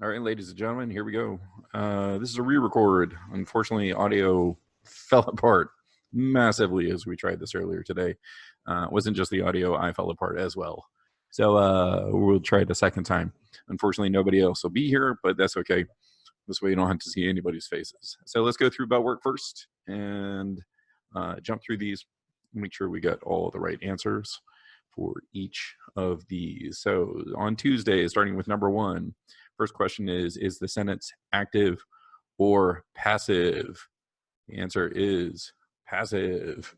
All right, ladies and gentlemen, here we go. This is a re-record. Unfortunately, audio fell apart massively as we tried this earlier today. It wasn't just the audio, I fell apart as well. So we'll try it a second time. Unfortunately, nobody else will be here, but that's okay. This way you don't have to see anybody's faces. So let's go through about work first and jump through these. Make sure we got all the right answers for each of these. So on Tuesday, starting with number 1, first question is the sentence active or passive? The answer is passive.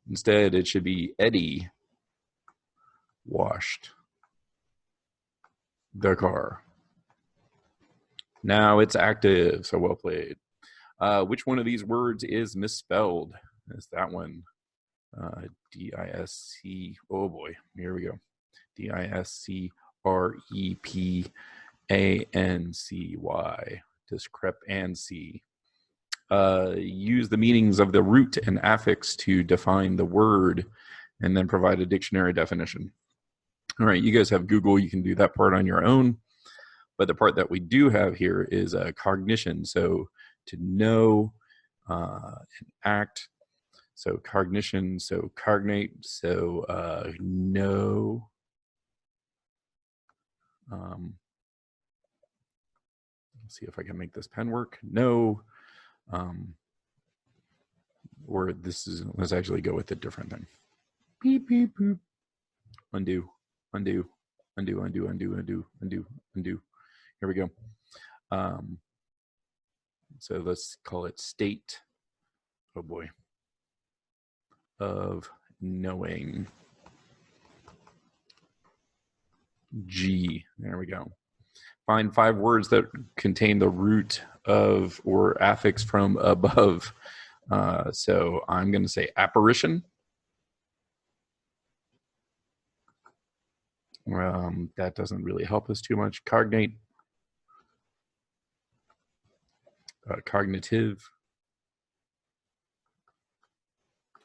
Instead, it should be Eddie washed the car. Now it's active, so well played. Which one of these words is misspelled? Is that one? D-I-S-C, oh boy, here we go. D-I-S-C-R-E-P-A-N-C-Y, discrepancy. Use the meanings of the root and affix to define the word, and then provide a dictionary definition. All right, you guys have Google, you can do that part on your own, but the part that we do have here is cognition, so to know and act. So cognition, so cognate, so know. Let's see if I can make this pen work. Know, or this is, let's actually go with a different thing. Beep, beep, boop. Undo, undo, undo, undo, undo, undo, undo, undo. Here we go. So let's call it state. Oh boy. Of knowing. G, there we go. Find 5 words that contain the root of or affix from above. So I'm going to say apparition. That doesn't really help us too much. Cognate. Cognitive.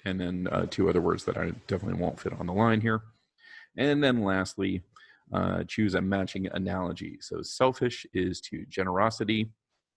And then 2 other words that I definitely won't fit on the line here. And then lastly, choose a matching analogy. So selfish is to generosity.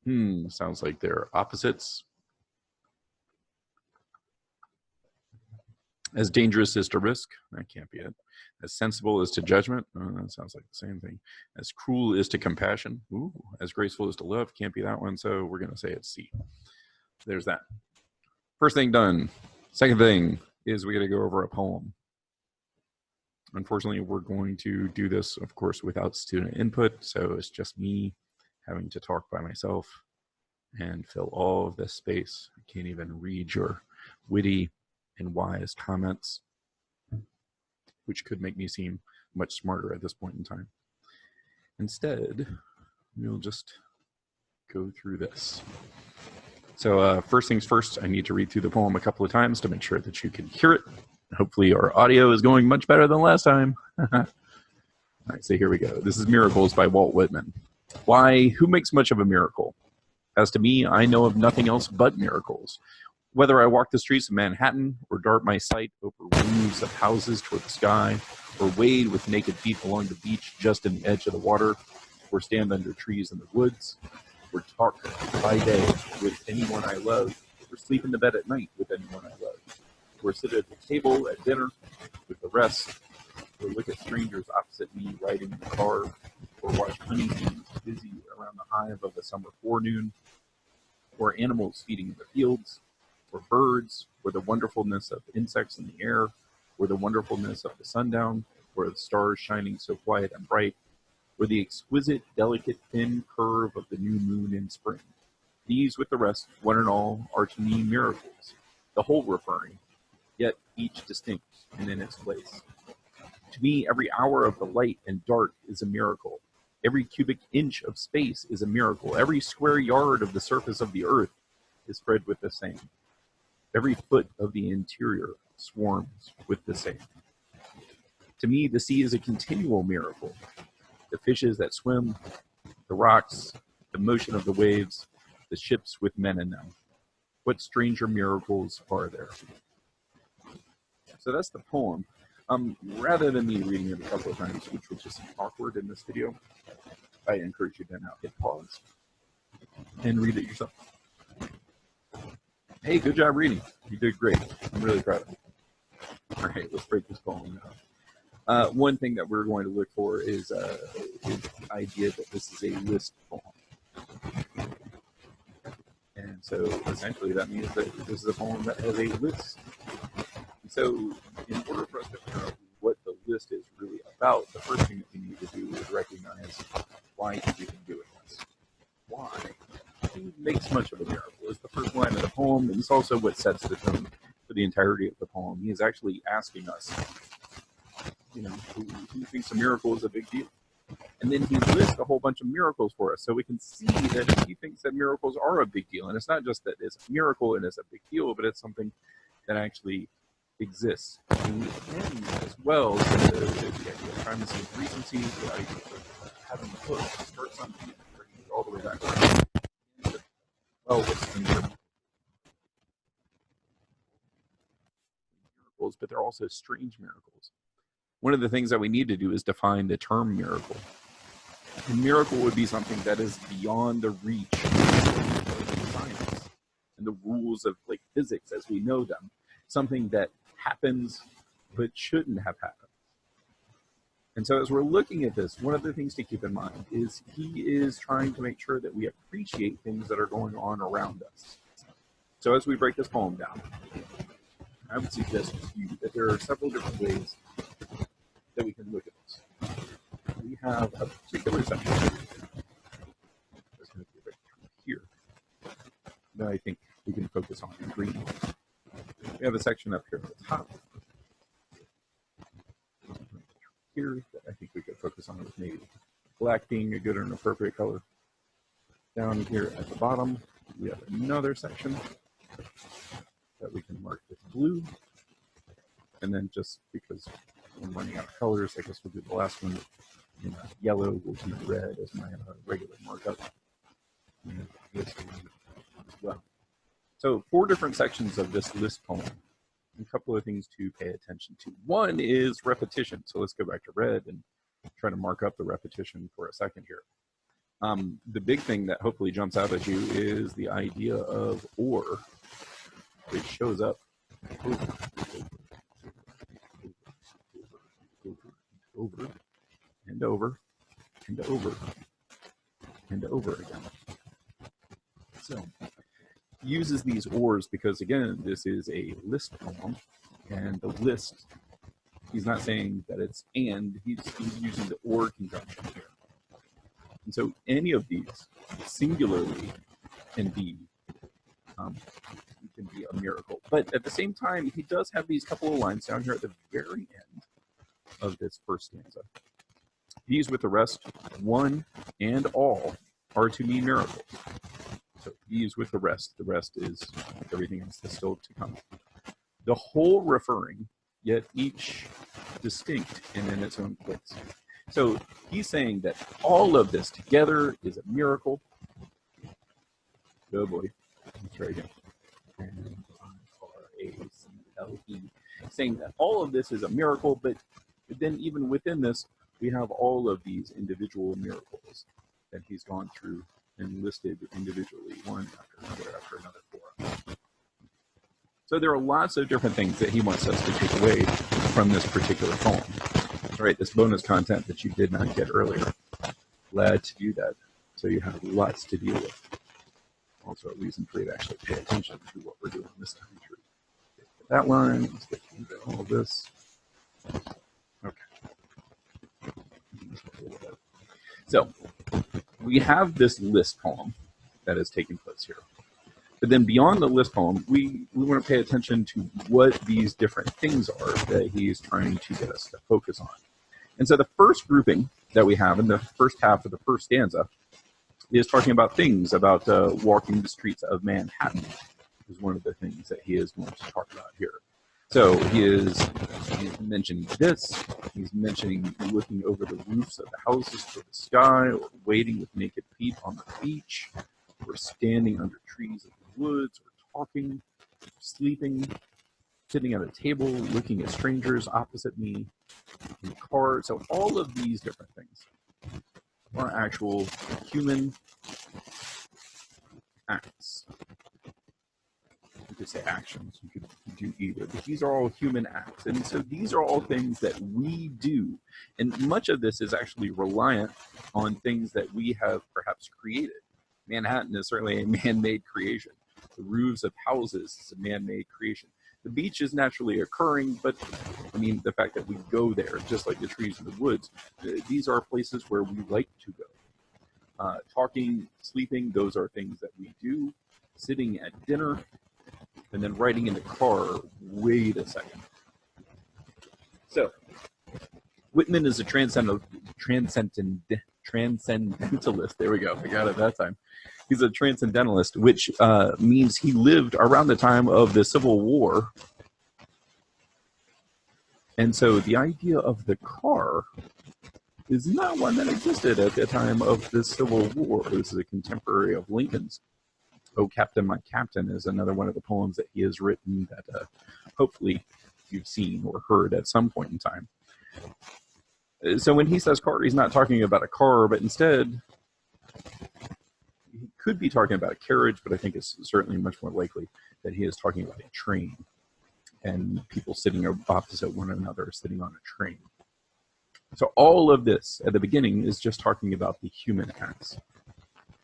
Sounds like they're opposites. As dangerous is to risk. That can't be it. As sensible is to judgment. That sounds like the same thing. As cruel is to compassion. Ooh, as graceful is to love. Can't be that one. So we're going to say it's C. There's that. First thing done. Second thing is we got to go over a poem. Unfortunately, we're going to do this, of course, without student input. So it's just me having to talk by myself and fill all of this space. I can't even read your witty and wise comments, which could make me seem much smarter at this point in time. Instead, we'll just go through this. So first things first, I need to read through the poem a couple of times to make sure that you can hear it. Hopefully our audio is going much better than last time. All right, so here we go. This is Miracles by Walt Whitman. Why, who makes much of a miracle? As to me, I know of nothing else but miracles. Whether I walk the streets of Manhattan or dart my sight over roofs of houses toward the sky, or wade with naked feet along the beach just in the edge of the water, or stand under trees in the woods, or talk by day with anyone I love, or sleep in the bed at night with anyone I love, or sit at the table at dinner with the rest, or look at strangers opposite me riding in the car, or watch honeybees busy around the hive of a summer forenoon, or animals feeding in the fields, or birds, or the wonderfulness of insects in the air, or the wonderfulness of the sundown, or the stars shining so quiet and bright, or the exquisite, delicate, thin curve of the new moon in spring. These, with the rest, one and all, are to me miracles, the whole referring, yet each distinct and in its place. To me, every hour of the light and dark is a miracle. Every cubic inch of space is a miracle. Every square yard of the surface of the earth is spread with the same. Every foot of the interior swarms with the same. To me, the sea is a continual miracle. The fishes that swim, the rocks, the motion of the waves, the ships with men in them. What stranger miracles are there? So that's the poem. Rather than me reading it a couple of times, which was just awkward in this video, I encourage you to now hit pause and read it yourself. Hey, good job reading. You did great. I'm really proud of you. All right, let's break this poem down. One thing that we're going to look for is the idea that this is a list poem. And so essentially that means that this is a poem that has a list. And so in order for us to figure out what the list is really about, the first thing that we need to do is recognize why he's even doing this. Why? He makes much of a miracle. It's the first line of the poem, and it's also what sets the tone for the entirety of the poem. He is actually asking us, who thinks a miracle is a big deal? And then he lists a whole bunch of miracles for us, so we can see that he thinks that miracles are a big deal. And it's not just that it's a miracle and it's a big deal, but it's something that actually exists. And as well, the idea of primacy of recency, the idea of having a book start something and bringing it all the way back around. Well, what's the miracles, but they're also strange miracles. One of the things that we need to do is define the term miracle. A miracle would be something that is beyond the reach of science and the rules of physics as we know them. Something that happens but shouldn't have happened. And so as we're looking at this, one of the things to keep in mind is he is trying to make sure that we appreciate things that are going on around us. So as we break this poem down, I would suggest to you that there are several different ways that we can look at this. We have a particular section that's going to be right here that I think we can focus on in green. We have a section up here at the top here that I think we could focus on with maybe black being a good and appropriate color. Down here at the bottom, we have another section that we can mark with blue. And then just because I'm running out of colors, I guess we'll do the last one in yellow. We'll do red as my regular markup. And this one as well. So 4 different sections of this list poem. A couple of things to pay attention to. One is repetition. So let's go back to red and try to mark up the repetition for a second here. The big thing that hopefully jumps out at you is the idea of or, which shows up over and over and over and over again. So uses these ors because, again, this is a list poem, and the list, he's not saying that it's and, he's using the or conjunction here. And so any of these singularly can be a miracle. But at the same time, he does have these couple of lines down here at the very end of this first stanza. These with the rest, one and all, are to me miracles. So these with the rest is everything else that's still to come. The whole referring, yet each distinct and in its own place. So he's saying that all of this together is a miracle. Oh boy, it's right here. R-A-C-L-E. Saying that all of this is a miracle, but then even within this, we have all of these individual miracles that he's gone through and listed individually, one after another for us. So there are lots of different things that he wants us to take away from this particular poem. All right, this bonus content that you did not get earlier. Glad to do that. So you have lots to deal with. Also a reason for you to actually pay attention to what we're doing this time through. That line, let's get into all of this. Okay. So we have this list poem that is taking place here. But then beyond the list poem, we want to pay attention to what these different things are that he is trying to get us to focus on. And so the first grouping that we have in the first half of the first stanza is talking about things, about walking the streets of Manhattan is one of the things that he is going to talk about here. So he's mentioning this. He's mentioning looking over the roofs of the houses to the sky, or wading with naked feet on the beach, or standing under trees in the woods, or talking, sleeping, sitting at a table, looking at strangers opposite me in the car. So all of these different things. are actual human acts. You could say actions, you could do either, but these are all human acts. And so these are all things that we do. And much of this is actually reliant on things that we have perhaps created. Manhattan is certainly a man-made creation. The roofs of houses is a man-made creation. The beach is naturally occurring, but I mean, the fact that we go there, just like the trees in the woods, these are places where we like to go. Talking, sleeping, those are things that we do. Sitting at dinner, and then riding in the car, wait a second. So, Whitman is a transcendentalist. There we go. I got it that time. He's a transcendentalist, which means he lived around the time of the Civil War. And so the idea of the car is not one that existed at the time of the Civil War. This is a contemporary of Lincoln's. "Oh, Captain, My Captain" is another one of the poems that he has written that hopefully you've seen or heard at some point in time. So when he says car, he's not talking about a car, but instead he could be talking about a carriage, but I think it's certainly much more likely that he is talking about a train and people sitting opposite one another, sitting on a train. So all of this at the beginning is just talking about the human acts.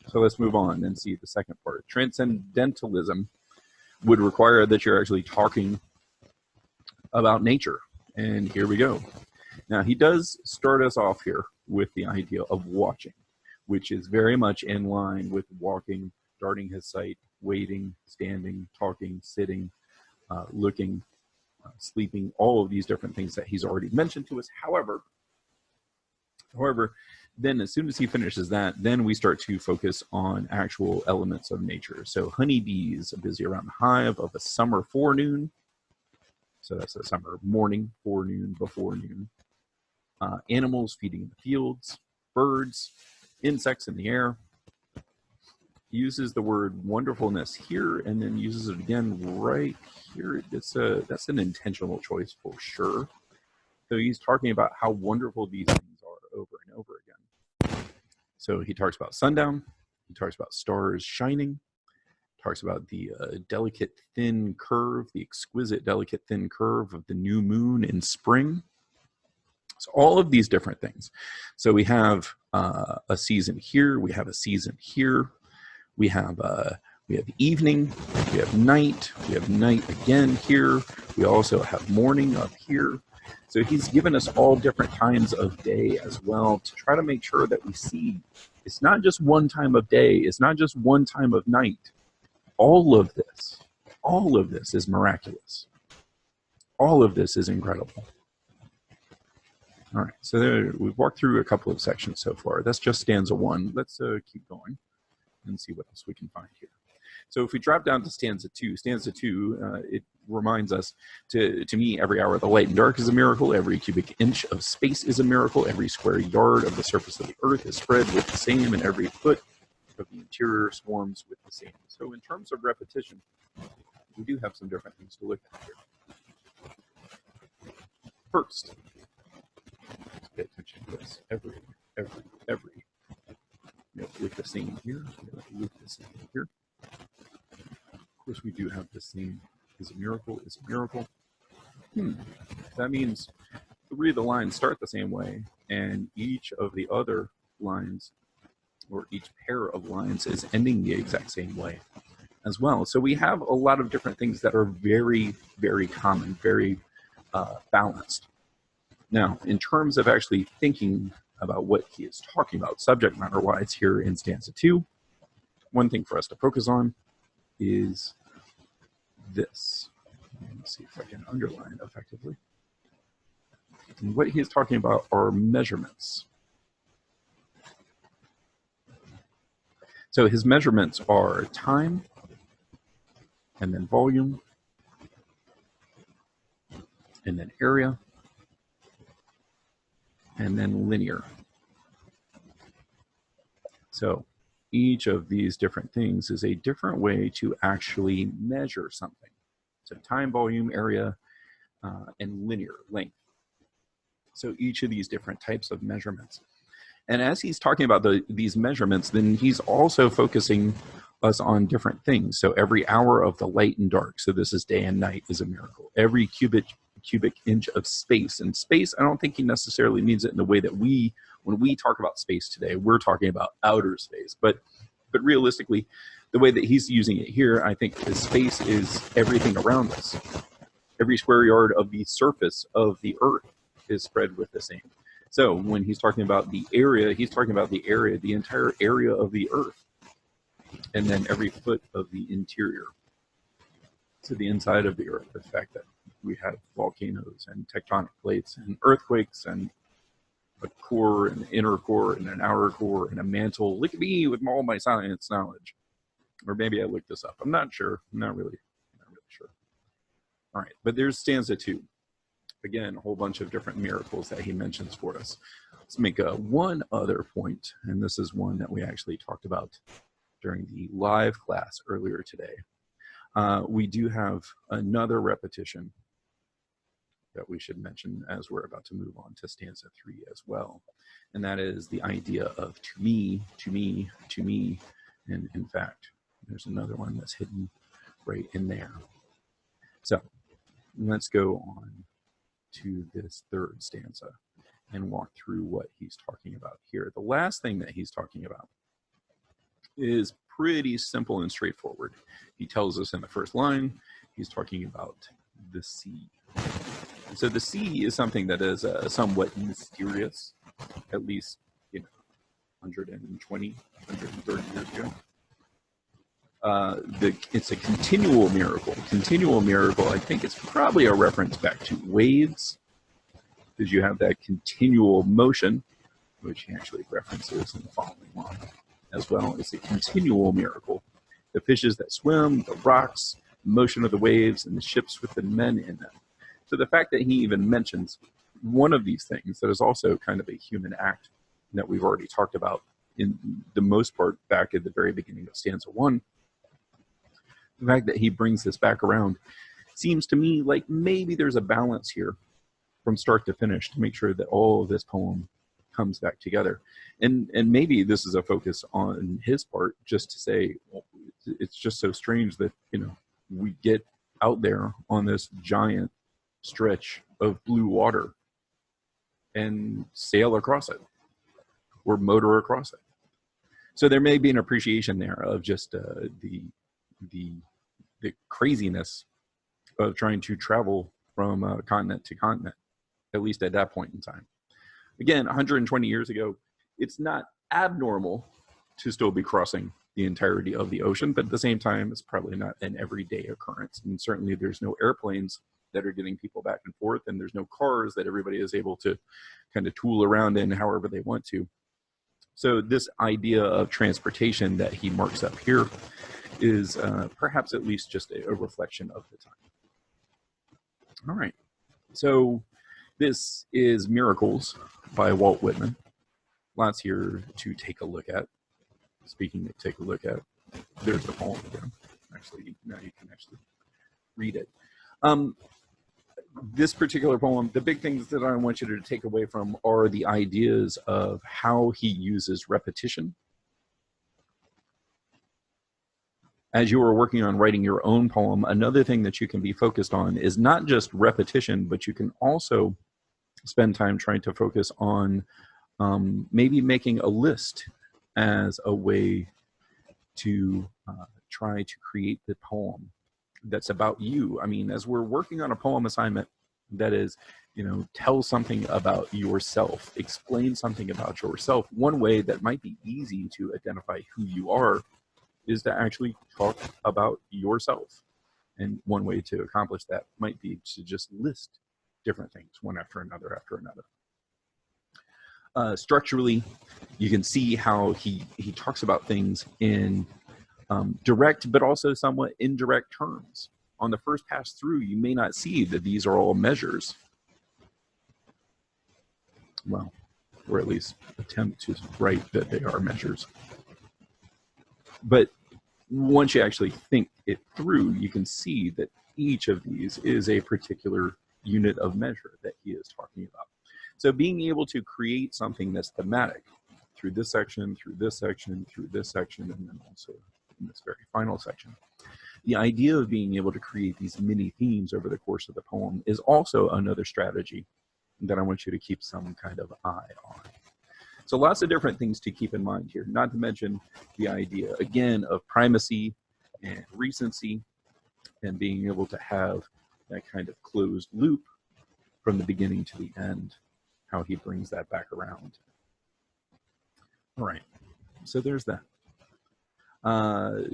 So let's move on and see the second part. Transcendentalism would require that you're actually talking about nature. And here we go. Now, he does start us off here with the idea of watching, which is very much in line with walking, darting his sight, waiting, standing, talking, sitting, looking, sleeping, all of these different things that he's already mentioned to us. However, then as soon as he finishes that, then we start to focus on actual elements of nature. So honeybees are busy around the hive of a summer forenoon. So that's a summer morning, forenoon, before noon. Animals feeding in the fields, birds, insects in the air. He uses the word wonderfulness here and then uses it again right here. That's an intentional choice for sure. So he's talking about how wonderful these things are over and over again. So he talks about sundown. He talks about stars shining. Talks about the delicate, thin curve, the exquisite, delicate, thin curve of the new moon in spring. So all of these different things. So we have a season here. We have a season here. We have evening. We have night. We have night again here. We also have morning up here. So he's given us all different times of day as well to try to make sure that we see it's not just one time of day. It's not just one time of night. All of this is miraculous. All of this is incredible. All right, so there, we've walked through a couple of sections so far. That's just stanza 1. Let's keep going and see what else we can find here. So if we drop down to stanza 2, it reminds us, to me, every hour of the light and dark is a miracle. Every cubic inch of space is a miracle. Every square yard of the surface of the earth is spread with the same, and every foot of the interior swarms with the same. So in terms of repetition, we do have some different things to look at here. First, let's pay attention to this. Every. We have to look the same here. We have to look the same here. Of course, we do have the same. Is a miracle. Is a miracle. That means 3 of the lines start the same way, and each of the other lines, or each pair of lines, is ending the exact same way as well. So we have a lot of different things that are very, very common, very balanced. Now, in terms of actually thinking about what he is talking about, subject matter-wise here in stanza 2, one thing for us to focus on is this. Let me see if I can underline effectively. And what he is talking about are measurements. So his measurements are time, and then volume, and then area, and then linear. So each of these different things is a different way to actually measure something. So time, volume, area, and linear, length. So each of these different types of measurements. And as he's talking about these measurements, then he's also focusing us on different things. So every hour of the light and dark, so this is day and night, is a miracle. Every cubic inch of space, and space, I don't think he necessarily means it in the way that when we talk about space today, we're talking about outer space. But realistically, the way that he's using it here, I think the space is everything around us. Every square yard of the surface of the earth is spread with the same. So when he's talking about the area, he's talking about the area, the entire area of the earth, and then every foot of the interior. So the inside of the earth, the fact that we have volcanoes and tectonic plates and earthquakes and a core and an inner core and an outer core and a mantle. Look at me with all my science knowledge. Or maybe I looked this up. I'm not sure. I'm not really sure. All right, but there's stanza 2. Again, a whole bunch of different miracles that he mentions for us. Let's make one other point, and this is one that we actually talked about during the live class earlier today. We do have another repetition that we should mention as we're about to move on to stanza 3 as well. And that is the idea of to me, to me, to me. And in fact, there's another one that's hidden right in there. So let's go on to this third stanza and walk through what he's talking about here. The last thing that he's talking about is pretty simple and straightforward. He tells us in the first line, he's talking about the sea. And so the sea is something that is somewhat mysterious, at least 120, 130 years ago. It's a continual miracle. Continual miracle, I think it's probably a reference back to waves, because you have that continual motion, which he actually references in the following line, as well as a continual miracle. The fishes that swim, the rocks, the motion of the waves, and the ships with the men in them. So the fact that he even mentions one of these things that is also kind of a human act that we've already talked about in the most part back at the very beginning of stanza 1, the fact that he brings this back around seems to me like maybe there's a balance here from start to finish to make sure that all of this poem comes back together. And maybe this is a focus on his part, just to say, well, it's just so strange that, we get out there on this giant stretch of blue water and sail across it or motor across it. So there may be an appreciation there of just the craziness of trying to travel from continent to continent, at least at that point in time. Again, 120 years ago, it's not abnormal to still be crossing the entirety of the ocean, but at the same time, it's probably not an everyday occurrence. And certainly there's no airplanes that are getting people back and forth, and there's no cars that everybody is able to kind of tool around in however they want to. So this idea of transportation that he marks up here is perhaps at least just a reflection of the time. All right, so this is Miracles by Walt Whitman. Lots here to take a look at. Speaking of take a look at, there's the poem again. Actually, now you can actually read it. This particular poem, the big things that I want you to take away from are the ideas of how he uses repetition. As you are working on writing your own poem, another thing that you can be focused on is not just repetition, but you can also spend time trying to focus on maybe making a list as a way to try to create the poem that's about you. I mean, as we're working on a poem assignment that is, tell something about yourself, explain something about yourself, one way that might be easy to identify who you are is to actually talk about yourself. And one way to accomplish that might be to just list different things, one after another after another. Structurally, you can see how he talks about things in direct but also somewhat indirect terms. On the first pass through, you may not see that these are all measures. Well, or at least attempt to write that they are measures. But once you actually think it through, you can see that each of these is a particular unit of measure that he is talking about. So being able to create something that's thematic, through this section, through this section, through this section, and then also in this very final section. The idea of being able to create these mini themes over the course of the poem is also another strategy that I want you to keep some kind of eye on. So lots of different things to keep in mind here, not to mention the idea, again, of primacy and recency and being able to have that kind of closed loop from the beginning to the end, how he brings that back around. All right, so there's that.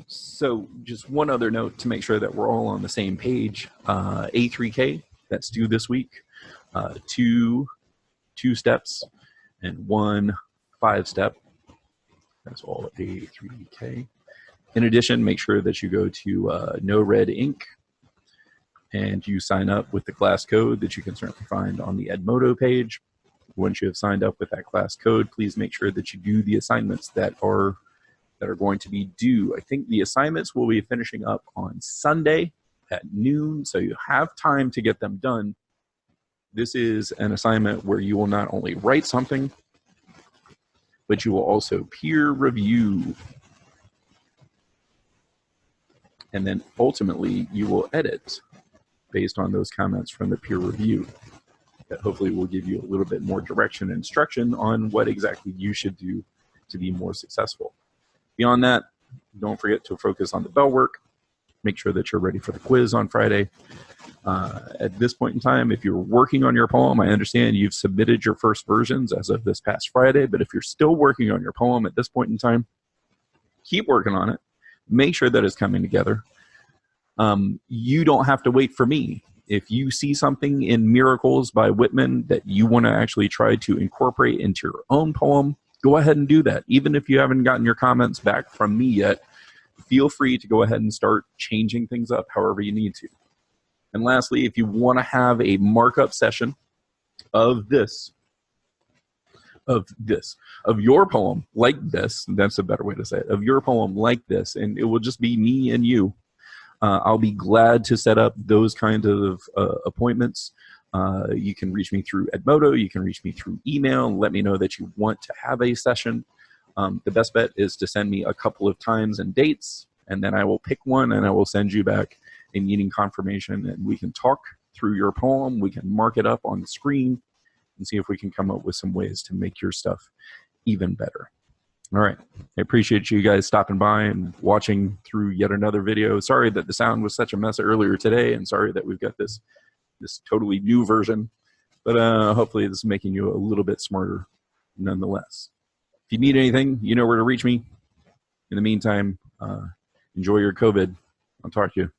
So just one other note to make sure that we're all on the same page. A3K, that's due this week. Two steps and 1 5-step. That's all A3K. In addition, make sure that you go to No Red Ink and you sign up with the class code that you can certainly find on the Edmodo page. Once you have signed up with that class code, please make sure that you do the assignments that are going to be due. I think the assignments will be finishing up on Sunday at noon, so you have time to get them done. This is an assignment where you will not only write something, but you will also peer review. And then ultimately you will edit based on those comments from the peer review. That hopefully will give you a little bit more direction and instruction on what exactly you should do to be more successful. Beyond that, don't forget to focus on the bell work. Make sure that you're ready for the quiz on Friday. At this point in time, if you're working on your poem, I understand you've submitted your first versions as of this past Friday, but if you're still working on your poem at this point in time, keep working on it. Make sure that it's coming together. You don't have to wait for me. If you see something in Miracles by Whitman that you want to actually try to incorporate into your own poem, go ahead and do that. Even if you haven't gotten your comments back from me yet, feel free to go ahead and start changing things up however you need to. And lastly, if you want to have a markup session of your poem like this, that's a better way to say it, of your poem like this, and it will just be me and you, I'll be glad to set up those kinds of appointments. You can reach me through Edmodo, you can reach me through email, let me know that you want to have a session. The best bet is to send me a couple of times and dates, and then I will pick one and I will send you back a meeting confirmation, and we can talk through your poem, we can mark it up on the screen, and see if we can come up with some ways to make your stuff even better. All right, I appreciate you guys stopping by and watching through yet another video. Sorry that the sound was such a mess earlier today, and sorry that we've got this totally new version, but hopefully this is making you a little bit smarter nonetheless. If you need anything, you know where to reach me. In the meantime, enjoy your COVID. I'll talk to you.